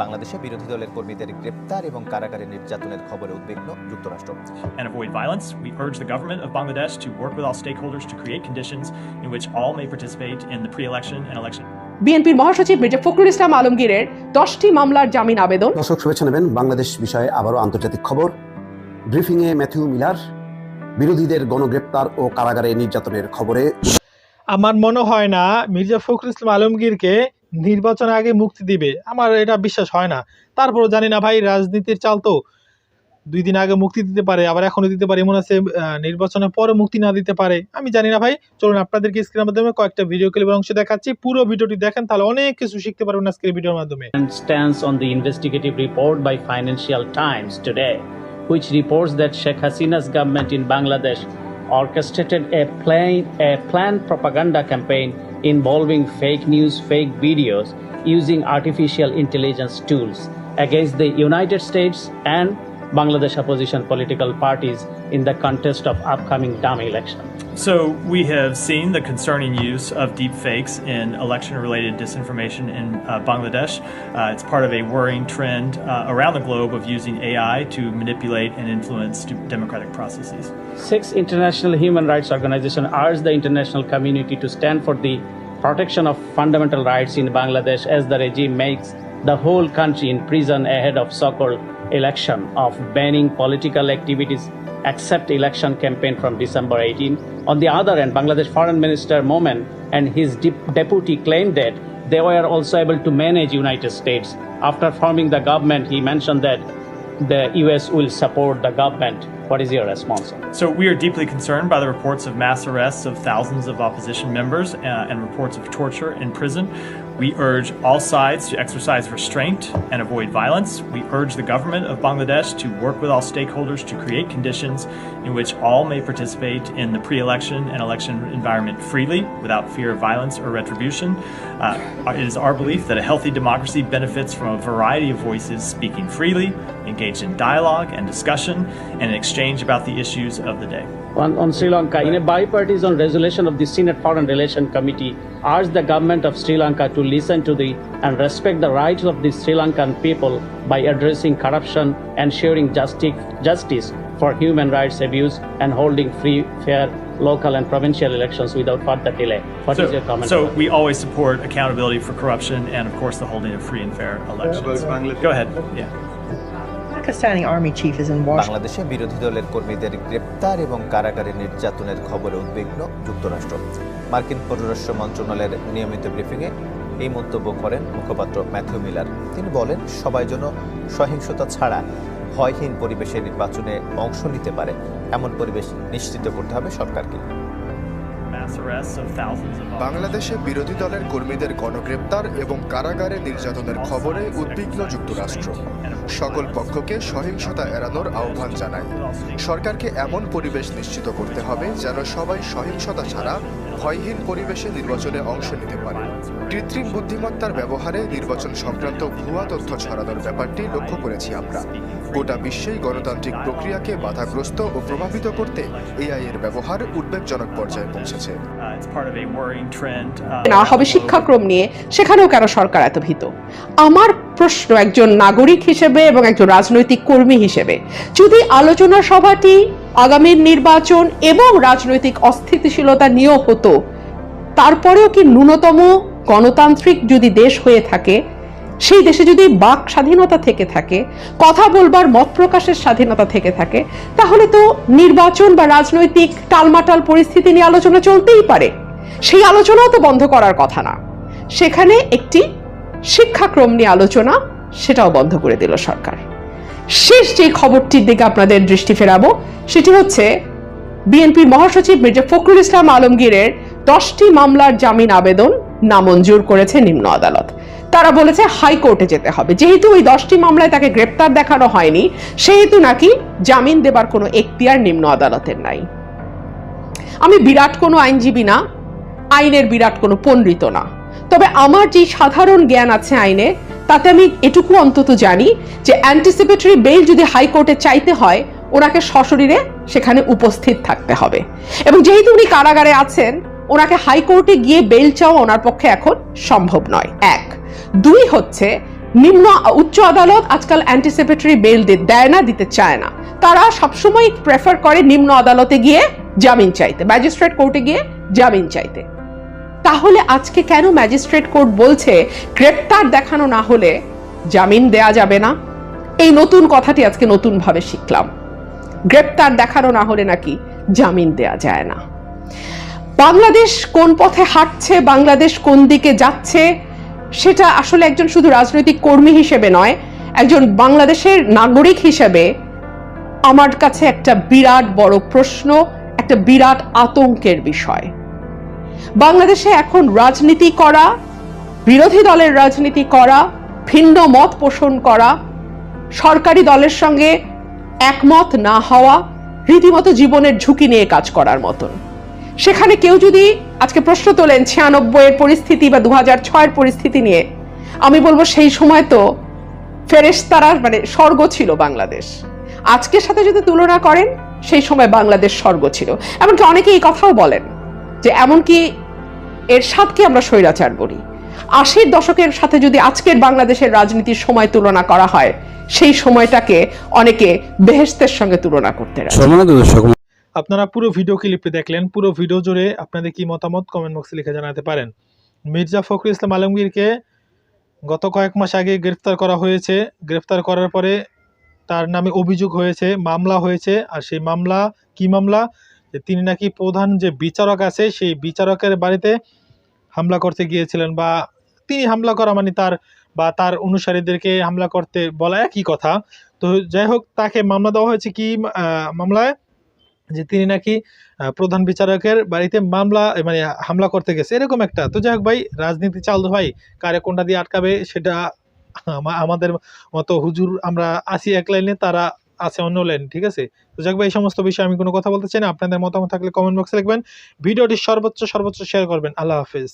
বাংলাদেশে বিরোধী দলের কর্মীদের গ্রেপ্তার এবং কারাগারে নির্যাতনের খবরে উদ্বিগ্ন যুক্তরাষ্ট্র। And avoid violence, we urge the government of Bangladesh to work with all stakeholders to create conditions in which all may participate in the pre-election and election. বিএনপির মহাসচিব মির্জা ফখরুল ইসলাম আলমগীরের 10টি মামলার জামিন আবেদন। দর্শক শুভেচ্ছা নেবেন বাংলাদেশ বিষয়ে আবারও আন্তর্জাতিক খবর ব্রিফিংয়ে ম্যাথিউ মিলার বিরোধীদের গণগ্রেপ্তার ও কারাগারে নির্যাতনের খবরে। আমার মনে হয় না মির্জা ফখরুল ইসলাম আলমগীরকে নির্বাচন আগে মুক্তি দিবে, আমার এটা বিশ্বাস হয় না। তারপরও জানি না ভাই, রাজনীতির চাল তো, 2 দিন আগে মুক্তি দিতে পারে, আবার এখনো দিতে পারে, এমন আছে নির্বাচনের পরে মুক্তি না দিতে পারে। আমি জানি না ভাই। চলুন আপনাদেরকে স্ক্রিনের মাধ্যমে কয়েকটা ভিডিও ক্লিপের অংশ দেখাচ্ছি, পুরো ভিডিওটি দেখেন, তাহলে অনেক কিছু শিখতে পারবেন আজকের ভিডিওর মাধ্যমে। Stance on the investigative report by Financial Times today, which reports that Sheikh Hasina's government in Bangladesh orchestrated a planned propaganda campaign involving fake news, fake videos using artificial intelligence tools against the United States and Bangladesh opposition political parties in the contest of upcoming dummy election. So we have seen the concerning use of deep fakes in election-related disinformation in Bangladesh. It's part of a worrying trend around the globe of using AI to manipulate and influence democratic processes. 6 international human rights organizations urge the international community to stand for the protection of fundamental rights in Bangladesh as the regime makes the whole country in prison ahead of so-called election, of banning political activities except election campaign from December 18. On the other hand, Bangladesh Foreign Minister Momen and his deputy claimed that they were also able to manage United States. After forming the government, he mentioned that the US will support the government. What is your response? So we are deeply concerned by the reports of mass arrests of thousands of opposition members and reports of torture in prison. We urge all sides to exercise restraint and avoid violence. We urge the government of Bangladesh to work with all stakeholders to create conditions in which all may participate in the pre-election and election environment freely, without fear of violence or retribution. It is our belief that a healthy democracy benefits from a variety of voices speaking freely, engaged in dialogue and discussion, and an exchange about the issues of the day. On Sri Lanka, in a bipartisan resolution of the Senate Foreign Relations Committee, urged the government of Sri Lanka to listen to and respect the rights of the Sri Lankan people by addressing corruption, ensuring justice for human rights abuse, and holding free, fair, local and provincial elections without further delay. What is your comment? So we always support accountability for corruption and, of course, the holding of free and fair elections. Go ahead. Yeah. Pakistani Army chief is in Washington. বাংলাদেশে বিরোধী দলের কর্মীদের গ্রেপ্তার এবং কারাগারে নির্যাতনের খবরে উদ্বিগ্ন যুক্তরাষ্ট্র। মার্কিন পররাষ্ট্র মন্ত্রণালয়ের নিয়মিত ব্রিফিংয়ে এই মন্তব্য করেন মুখপাত্র ম্যাথিউ মিলার। তিনি বলেন, সবাই যেন সহিংসতা ছাড়া ভয়হীন পরিবেশে নির্বাচনে অংশ নিতে পারে, এমন পরিবেশ নিশ্চিত করতে হবে সরকারকে। বাংলাদেশে বিরোধী দলের কর্মীদের গণগ্রেপ্তার এবং কারাগারে নির্যাতনের খবরে উদ্বিগ্ন যুক্তরাষ্ট্র। সকল পক্ষকে সহিংসতা এড়ানোর আহ্বান জানায়। সরকারকে এমন পরিবেশ নিশ্চিত করতে হবে যেন সবাই সহিংসতা ছাড়া ভয়হীন পরিবেশে নির্বাচনে অংশ নিতে পারে। কৃত্রিম বুদ্ধিমত্তার ব্যবহারে নির্বাচন সংক্রান্ত ভুয়া তথ্য ছড়ানোর ব্যাপারটি লক্ষ্য করেছি আমরা। গোটা বিশ্বেই গণতান্ত্রিক প্রক্রিয়াকে বাধাগ্রস্ত ও প্রভাবিত করতে এআই এর ব্যবহার উদ্বেগজনক পর্যায়ে পৌঁছেছে। না হবে শিক্ষাক্রম নিয়ে, সেখানেও কেন সরকার এত ভীত? আমার প্রশ্ন, একজন নাগরিক হিসেবে এবং একজন রাজনৈতিক কর্মী হিসেবে, যদি আলোচনা সভাটি আগামীর নির্বাচন এবং রাজনৈতিক অস্থিতিশীলতা নিয়েও হতো, তারপরেও কি ন্যূনতম গণতান্ত্রিক যদি দেশ হয়ে থাকে, সেই দেশে যদি বাক স্বাধীনতা থেকে থাকে, কথা বলবার মত প্রকাশের স্বাধীনতা থেকে থাকে, তাহলে তো নির্বাচন বা রাজনৈতিক টালমাটাল পরিস্থিতি নিয়ে আলোচনা চলতেই পারে। সেই আলোচনাও তো বন্ধ করার কথা না। সেখানে একটি শিক্ষাক্রম নিয়ে আলোচনা, সেটাও বন্ধ করে দিল সরকার। শেষ যে খবরটির দিকে আপনাদের দৃষ্টি ফেরাবো, সেটি হচ্ছে বিএনপির মহাসচিব মির্জা ফখরুল ইসলাম আলমগীরের 10টি মামলার জামিন আবেদন নামঞ্জুর করেছে নিম্ন আদালত। তারা বলেছে হাইকোর্টে যেতে হবে, যেহেতু ওই 10টি মামলায় তাকে গ্রেপ্তার দেখানো হয়নি, সেহেতু নাকি জামিন দেবার কোনো এখতিয়ার নিম্ন আদালতের নাই। আমি বিরাট কোনো আইনজীবী না, আইনের বিরাট কোনো পণ্ডিত না, তবে আমার যে সাধারণ জ্ঞান আছে আইনে, তাতে আমি এটুকু অন্তত জানি যে অ্যান্টিসিপেটরি বেইল যদি হাইকোর্টে চাইতে হয়, ওনাকে সশরীরে সেখানে উপস্থিত থাকতে হবে। এবং যেহেতু উনি কারাগারে আছেন, ওনাকে হাইকোর্টে গিয়ে বেইল চাওয়া ওনার পক্ষে এখন সম্ভব নয়। 1, 2 হচ্ছে নিম্ন উচ্চ আদালত আজকাল অ্যান্টিসিপেটরি বেল দেয় না, দিতে চায় না। তারা সবসময় প্রেফার করে নিম্ন আদালতে গিয়ে জামিন চাইতে, ম্যাজিস্ট্রেট কোর্টে গিয়ে জামিন চাইতে। তাহলে আজকে কেন ম্যাজিস্ট্রেট কোর্ট বলছে গ্রেপ্তার দেখানো না হলে জামিন দেয়া যাবে না? এই নতুন কথাটি আজকে নতুন ভাবে শিখলাম। গ্রেপ্তার দেখানো না হলে নাকি জামিন দেয়া যায় না। বাংলাদেশ কোন পথে হাঁটছে, বাংলাদেশ কোন দিকে যাচ্ছে, সেটা আসলে একজন শুধু রাজনৈতিক কর্মী হিসেবে নয়, একজন বাংলাদেশের নাগরিক হিসেবে আমার কাছে একটা বিরাট বড় প্রশ্ন, একটা বিরাট আতঙ্কের বিষয়। বাংলাদেশে এখন রাজনীতি করা, বিরোধী দলের রাজনীতি করা, ভিন্ন মত পোষণ করা, সরকারি দলের সঙ্গে একমত না হওয়া, রীতিমতো জীবনের ঝুঁকি নিয়ে কাজ করার মতন। সেখানে কেউ যদি আজকে প্রশ্ন তোলেন 96-এর পরিস্থিতি বা 2006-এর পরিস্থিতি নিয়ে, আমি বলবো সেই সময় তো ফেরেশতারা মানে স্বর্গ ছিল বাংলাদেশ। আজকের সাথে যদি তুলনা করেন, সেই সময় বাংলাদেশ স্বর্গ ছিল। এমনকি অনেকে এই কথাও বলেন যে এমনকি এরশাদকে আমরা স্বৈরাচার বলি। 80-র দশকের সাথে যদি আজকের বাংলাদেশের রাজনীতির সময় তুলনা করা হয়, সেই সময়টাকে অনেকে বেহেশতের সঙ্গে তুলনা করতে রাজি। আপনারা পুরো ভিডিও ক্লিপটি দেখলেন। পুরো ভিডিও জুড়ে আপনাদের কি মতামত কমেন্ট বক্সে লিখে জানাতে পারেন। মির্জা ফখরুল ইসলাম আলমগীরকে গত কয়েক মাস আগে গ্রেফতার করা হয়েছে। গ্রেফতার করার পরে তার নামে অভিযোগ হয়েছে, মামলা হয়েছে। আর সেই মামলা কি মামলা? যে তিনি নাকি প্রধান যে বিচারক আছে সেই বিচারকের বাড়িতে হামলা করতে গিয়েছিলেন, বা তিনি হামলা করা মানে তার বা তার অনুসারীদেরকে হামলা করতে বলা একই কথা। তো যাই হোক, তাকে মামলা দেওয়া হয়েছে কি মামলায়? যে তিনি নাকি প্রধান বিচারকের বাড়িতে মানে হামলা করতে গেছে, এরকম একটা। তো যাই হোক ভাই, রাজনীতি চাল তো ভাই, কারে কোনটা দিয়ে আটকাবে সেটা আমাদের মতো হুজুর আমরা আসি এক লাইনে, তারা আছে অন্য লাইন, ঠিক আছে? তো যাক ভাই, এই সমস্ত বিষয়ে আমি কোনো কথা বলতে চাই না। আপনাদের মতামত থাকলে কমেন্ট বক্সে লিখবেন। ভিডিওটি সর্বোচ্চ শেয়ার করবেন। আল্লাহ হাফেজ।